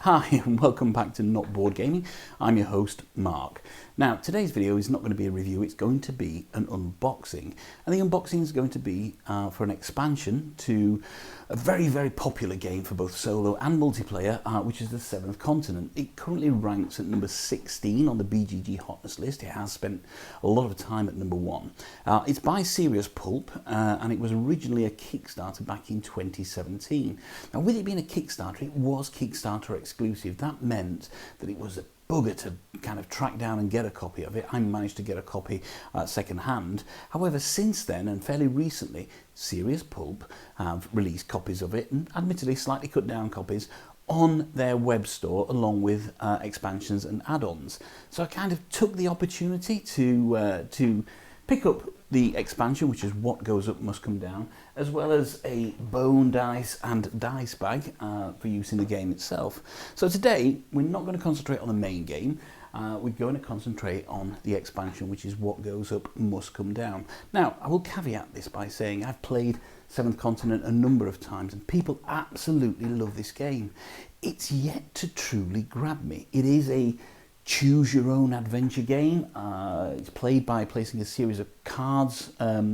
Hi and welcome back to Not Board Gaming. I'm your host Mark. Now today's video is not going to be a review, it's going to be an unboxing. And the unboxing is going to be for an expansion to a very popular game for both solo and multiplayer, which is the Seventh Continent. It currently ranks at number 16 on the BGG hotness list. It has spent a lot of time at number 1. It's by Serious Pulp and it was originally a Kickstarter back in 2017. Now with it being a Kickstarter, it was Kickstarter exclusive. That meant that it was a bugger to kind of track down and get a copy of it. I managed to get a copy second hand. However, since then and fairly recently, Serious Pulp have released copies of it, and admittedly slightly cut down copies, on their web store along with expansions and add-ons. So I kind of took the opportunity to pick up the expansion, which is What Goes Up Must Come Down, as well as a bone dice and dice bag for use in the game itself. So today we're not going to concentrate on the main game, we're going to concentrate on the expansion, which is What Goes Up Must Come Down. Now I will caveat this by saying I've played Seventh Continent a number of times and people absolutely love this game. It's yet to truly grab me. It is a choose your own adventure game. It's played by placing a series of cards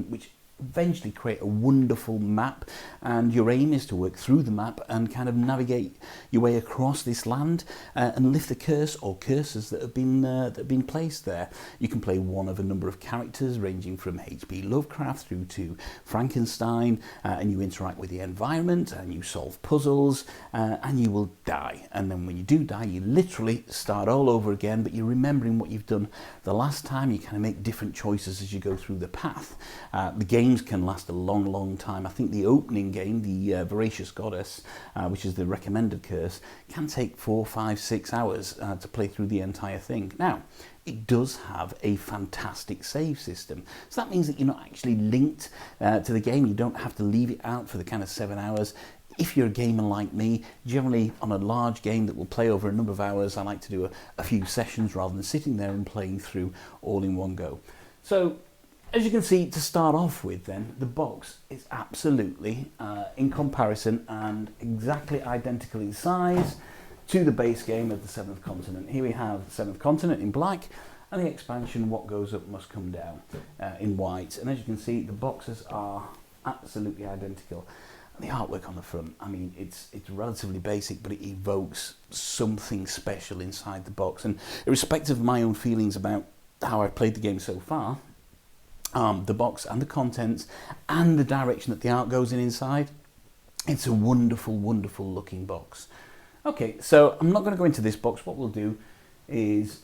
which eventually create a wonderful map, and your aim is to work through the map and kind of navigate your way across this land and lift the curse or curses that have been placed there. You can play one of a number of characters ranging from H.P. Lovecraft through to Frankenstein, and you interact with the environment and you solve puzzles and you will die, and then when you do die you literally start all over again, but you're remembering what you've done the last time. You kind of make different choices as you go through the path. The games can last a long time. I think the opening game, the Voracious Goddess, which is the recommended curse, can take 4, 5, 6 hours to play through the entire thing. Now, it does have a fantastic save system, so that means that you're not actually linked to the game. You don't have to leave it out for the kind of 7 hours. If you're a gamer like me, generally on a large game that will play over a number of hours, I like to do a few sessions rather than sitting there and playing through all in one go. So as you can see, to start off with then, the box is absolutely, in comparison and exactly identical in size to the base game of the Seventh Continent. Here we have the Seventh Continent in black and the expansion What Goes Up Must Come Down in white. And as you can see, the boxes are absolutely identical. And the artwork on the front, I mean, it's relatively basic, but it evokes something special inside the box. And irrespective of my own feelings about how I've played the game so far, the box and the contents and the direction that the art goes in inside, it's a wonderful looking box. Okay, so I'm not going to go into this box. What we'll do is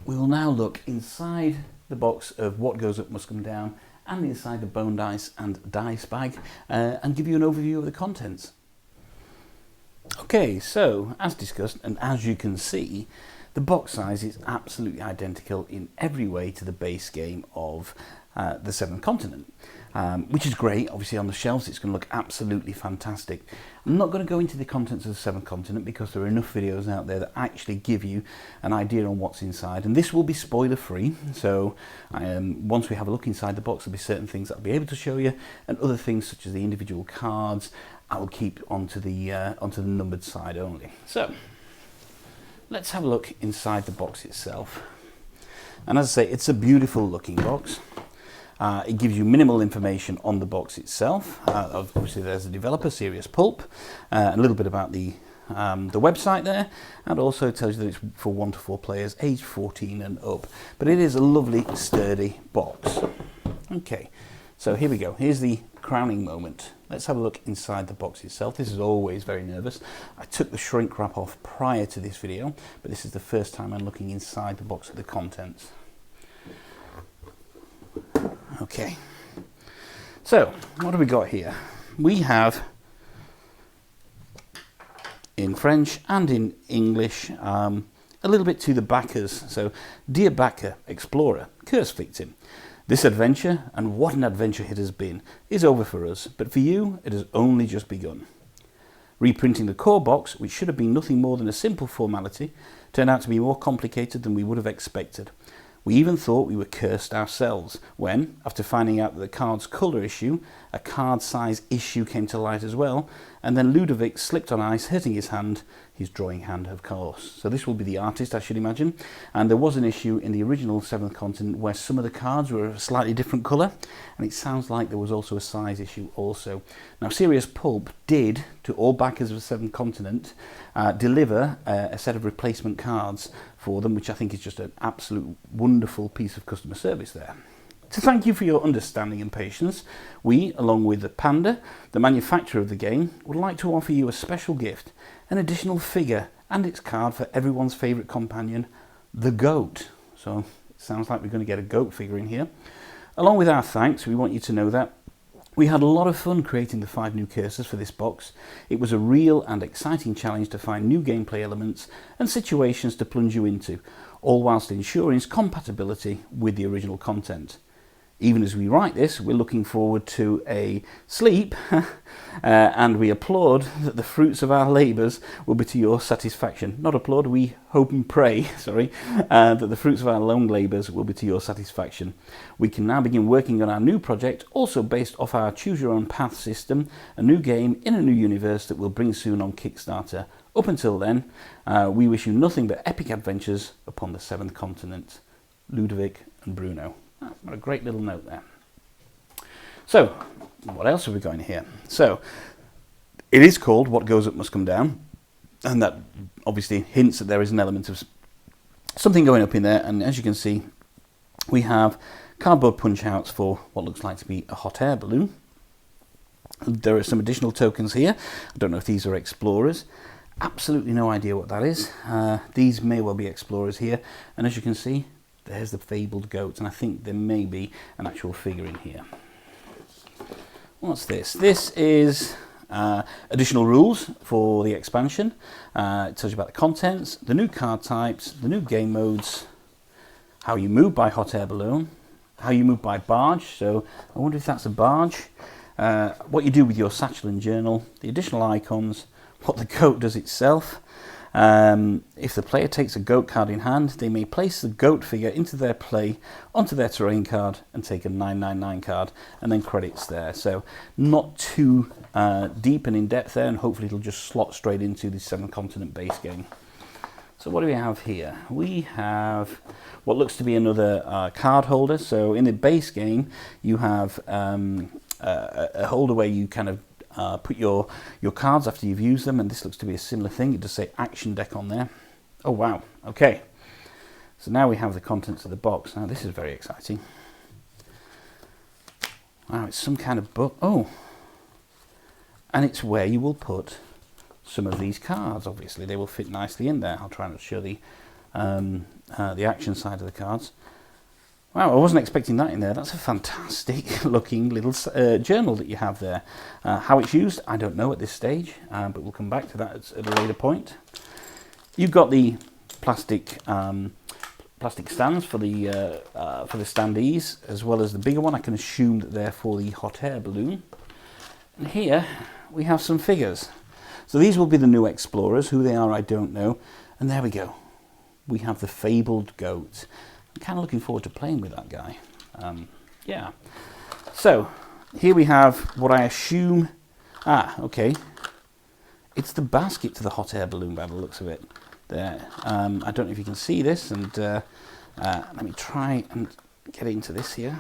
we will now look inside the box of What Goes Up Must Come Down and inside the bone dice and dice bag and give you an overview of the contents. Okay, so as discussed and as you can see, the box size is absolutely identical in every way to the base game of the Seventh Continent, which is great. Obviously on the shelves it's going to look absolutely fantastic. I'm not going to go into the contents of the Seventh Continent because there are enough videos out there that actually give you an idea on what's inside, and this will be spoiler free, so once we have a look inside the box there'll be certain things that I'll be able to show you, and other things such as the individual cards I will keep onto the numbered side only. So let's have a look inside the box itself. And as I say, it's a beautiful looking box. It gives you minimal information on the box itself. Obviously there's the developer, Serious Pulp, a little bit about the website there, and also tells you that it's for 1 to 4 players, aged 14 and up. But it is a lovely, sturdy box. Okay, so here we go. Here's the crowning moment. Let's have a look inside the box itself. This is always very nervous. I took the shrink wrap off prior to this video, but this is the first time I'm looking inside the box of the contents. Okay, so what have we got here? We have, in French and in English, a little bit to the backers. So, dear backer, explorer, curse victim, this adventure, and what an adventure it has been, is over for us, but for you it has only just begun. Reprinting the core box, which should have been nothing more than a simple formality, turned out to be more complicated than we would have expected. We even thought we were cursed ourselves when, after finding out that the card's colour issue a card size issue came to light as well, and then Ludovic slipped on ice, hurting his hand, his drawing hand of course. So this will be the artist, I should imagine, and there was an issue in the original Seventh Continent where some of the cards were a slightly different colour, and it sounds like there was also a size issue also. Now Serious Pulp did, to all backers of Seventh Continent, deliver a set of replacement cards for them, which I think is just an absolute wonderful piece of customer service there. To thank you for your understanding and patience, we, along with the Panda, the manufacturer of the game, would like to offer you a special gift, an additional figure and its card for everyone's favourite companion, the goat. So it sounds like we're going to get a goat figure in here. Along with our thanks, we want you to know that we had a lot of fun creating the 5 new cursors for this box. It was a real and exciting challenge to find new gameplay elements and situations to plunge you into, all whilst ensuring its compatibility with the original content. Even as we write this, we're looking forward to a sleep and we applaud that the fruits of our labours will be to your satisfaction. Not applaud, we hope and pray, sorry, that the fruits of our long labours will be to your satisfaction. We can now begin working on our new project, also based off our Choose Your Own Path system, a new game in a new universe that we'll bring soon on Kickstarter. Up until then, we wish you nothing but epic adventures upon the 7th continent. Ludovic and Bruno. What a great little note there. So, what else have we got in here? So, it is called What Goes Up Must Come Down, and that obviously hints that there is an element of something going up in there, and as you can see, we have cardboard punch-outs for what looks like to be a hot air balloon. There are some additional tokens here. I don't know if these are explorers. Absolutely no idea what that is. These may well be explorers here, and as you can see, there's the fabled goat, and I think there may be an actual figure in here. What's this? This is additional rules for the expansion. It tells you about the contents, the new card types, the new game modes, how you move by hot air balloon, how you move by barge, so I wonder if that's a barge, what you do with your satchel and journal, the additional icons, what the goat does itself. If the player takes a goat card in hand, they may place the goat figure into their play onto their terrain card and take a 999 card, and then credits there. So not too deep and in depth there, and hopefully it'll just slot straight into the 7th Continent base game. So what do we have here? We have what looks to be another card holder. So in the base game, you have a holder where you kind of put your cards after you've used them, and this looks to be a similar thing. It does say action deck on there. Oh wow, okay. So now we have the contents of the box. Now this is very exciting. Wow, it's some kind of book. Oh, and it's where you will put some of these cards. Obviously they will fit nicely in there. I'll try and show the action side of the cards. Wow, I wasn't expecting that in there. That's a fantastic looking little journal that you have there. How it's used, I don't know at this stage, but we'll come back to that at a later point. You've got the plastic stands for the standees, as well as the bigger one. I can assume that they're for the hot air balloon. And here we have some figures. So these will be the new explorers. Who they are, I don't know. And there we go. We have the fabled goat. I'm kind of looking forward to playing with that guy. Yeah. So here we have what I assume. Okay. It's the basket to the hot air balloon by the looks of it. There. I don't know if you can see this, and let me try and get into this here.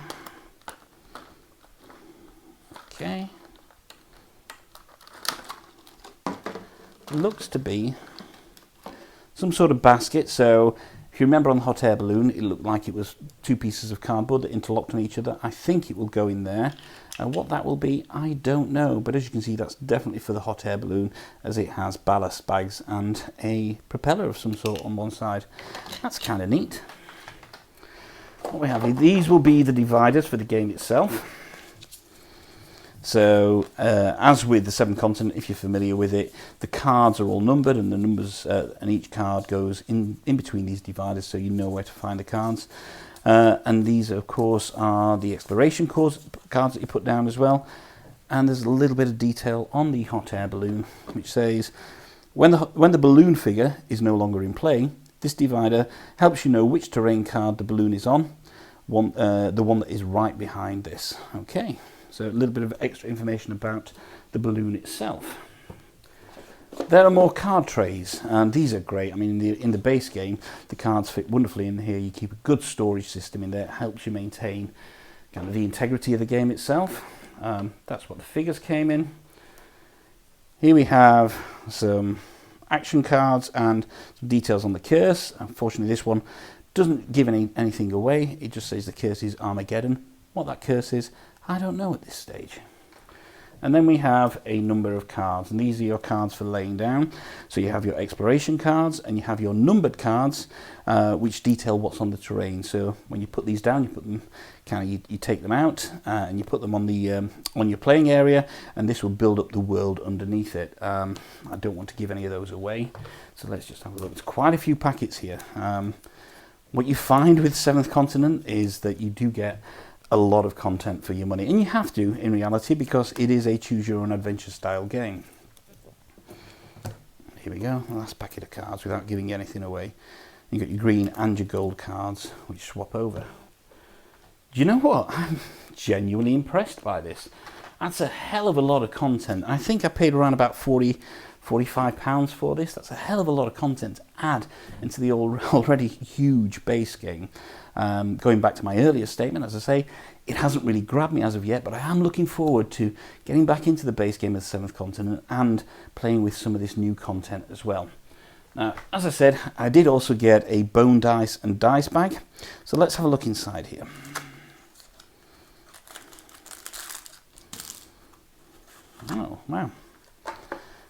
Okay. It looks to be some sort of basket. So if you remember on the hot air balloon, it looked like it was 2 pieces of cardboard that interlocked on each other. I think it will go in there. What that will be, I don't know. But as you can see, that's definitely for the hot air balloon, as it has ballast bags and a propeller of some sort on one side. That's kind of neat. What we have here, these will be the dividers for the game itself. So, as with the 7th Continent, if you're familiar with it, the cards are all numbered, and the numbers and each card goes in between these dividers, so you know where to find the cards. And these, of course, are the exploration cards that you put down as well. And there's a little bit of detail on the hot air balloon, which says, when the balloon figure is no longer in play, this divider helps you know which terrain card the balloon is on, the one that is right behind this. Okay. So a little bit of extra information about the balloon itself. There are more card trays, and these are great. I mean, in the base game, the cards fit wonderfully in here. You keep a good storage system in there. It helps you maintain kind of the integrity of the game itself. That's what the figures came in. Here we have some action cards and some details on the curse. Unfortunately, this one doesn't give anything away. It just says the curse is Armageddon. What that curse is, I don't know at this stage. And then we have a number of cards, and these are your cards for laying down. So you have your exploration cards and you have your numbered cards, which detail what's on the terrain. So when you put these down, you put them you take them out and you put them on the on your playing area, and this will build up the world underneath it. I don't want to give any of those away, so let's just have a look. It's quite a few packets here. What you find with Seventh Continent is that you do get a lot of content for your money, and you have to in reality, because it is a choose your own adventure style game. Here we go, last packet of cards without giving anything away. You've got your green and your gold cards which swap over. Do you know what? I'm genuinely impressed by this. That's a hell of a lot of content. I think I paid around about £45 for this. That's a hell of a lot of content to add into the already huge base game. Going back to my earlier statement, as I say, it hasn't really grabbed me as of yet, but I am looking forward to getting back into the base game of the Seventh Continent and playing with some of this new content as well. Now, as I said, I did also get a bone dice and dice bag, so let's have a look inside here. Oh, wow.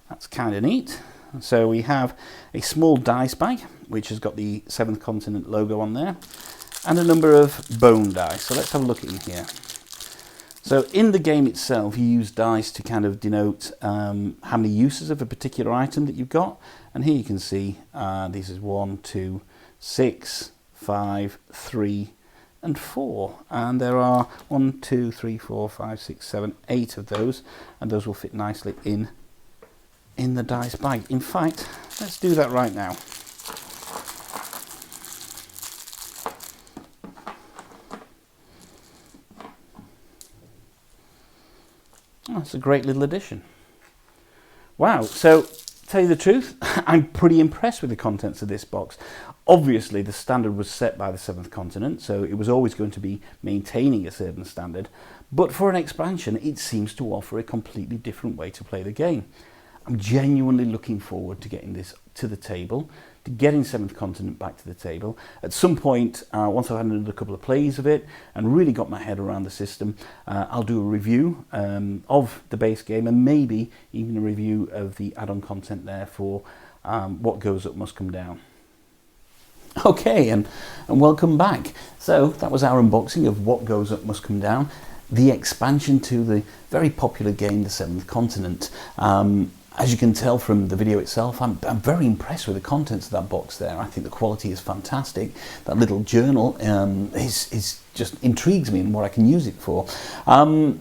That's kind of neat. So we have a small dice bag, which has got the Seventh Continent logo on there, and a number of bone dice. So let's have a look in here. So in the game itself, you use dice to kind of denote how many uses of a particular item that you've got. And here you can see this is 1, 2, 6, 5, 3, and 4. And there are 1, 2, 3, 4, 5, 6, 7, 8 of those, and those will fit nicely in the dice bag. In fact, let's do that right now. Oh, that's a great little addition. Wow, so tell you the truth, I'm pretty impressed with the contents of this box. Obviously, the standard was set by the Seventh Continent, so it was always going to be maintaining a certain standard, but for an expansion, it seems to offer a completely different way to play the game. I'm genuinely looking forward to getting this to the table, to getting Seventh Continent back to the table. At some point, once I've had another couple of plays of it and really got my head around the system, I'll do a review of the base game, and maybe even a review of the add-on content there for What Goes Up Must Come Down. Okay, and welcome back. So that was our unboxing of What Goes Up Must Come Down, the expansion to the very popular game, The Seventh Continent. As you can tell from the video itself, I'm very impressed with the contents of that box there. I think the quality is fantastic. That little journal is just intrigues me and what I can use it for.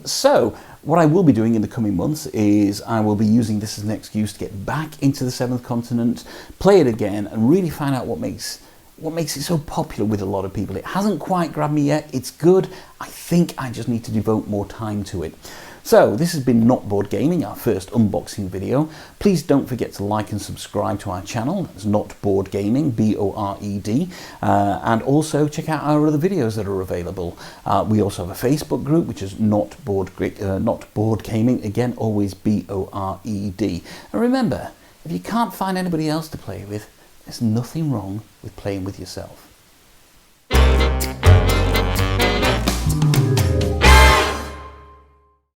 So what I will be doing in the coming months is I will be using this as an excuse to get back into the Seventh Continent, play it again, and really find out what makes it so popular with a lot of people. It hasn't quite grabbed me yet. It's good. I think I just need to devote more time to it. So this has been Not Bored Gaming, our first unboxing video. Please don't forget to like and subscribe to our channel. It's Not Bored Gaming, B-O-R-E-D. And also check out our other videos that are available. We also have a Facebook group, which is Not Bored Gaming. Again, always B-O-R-E-D. And remember, if you can't find anybody else to play with, there's nothing wrong with playing with yourself.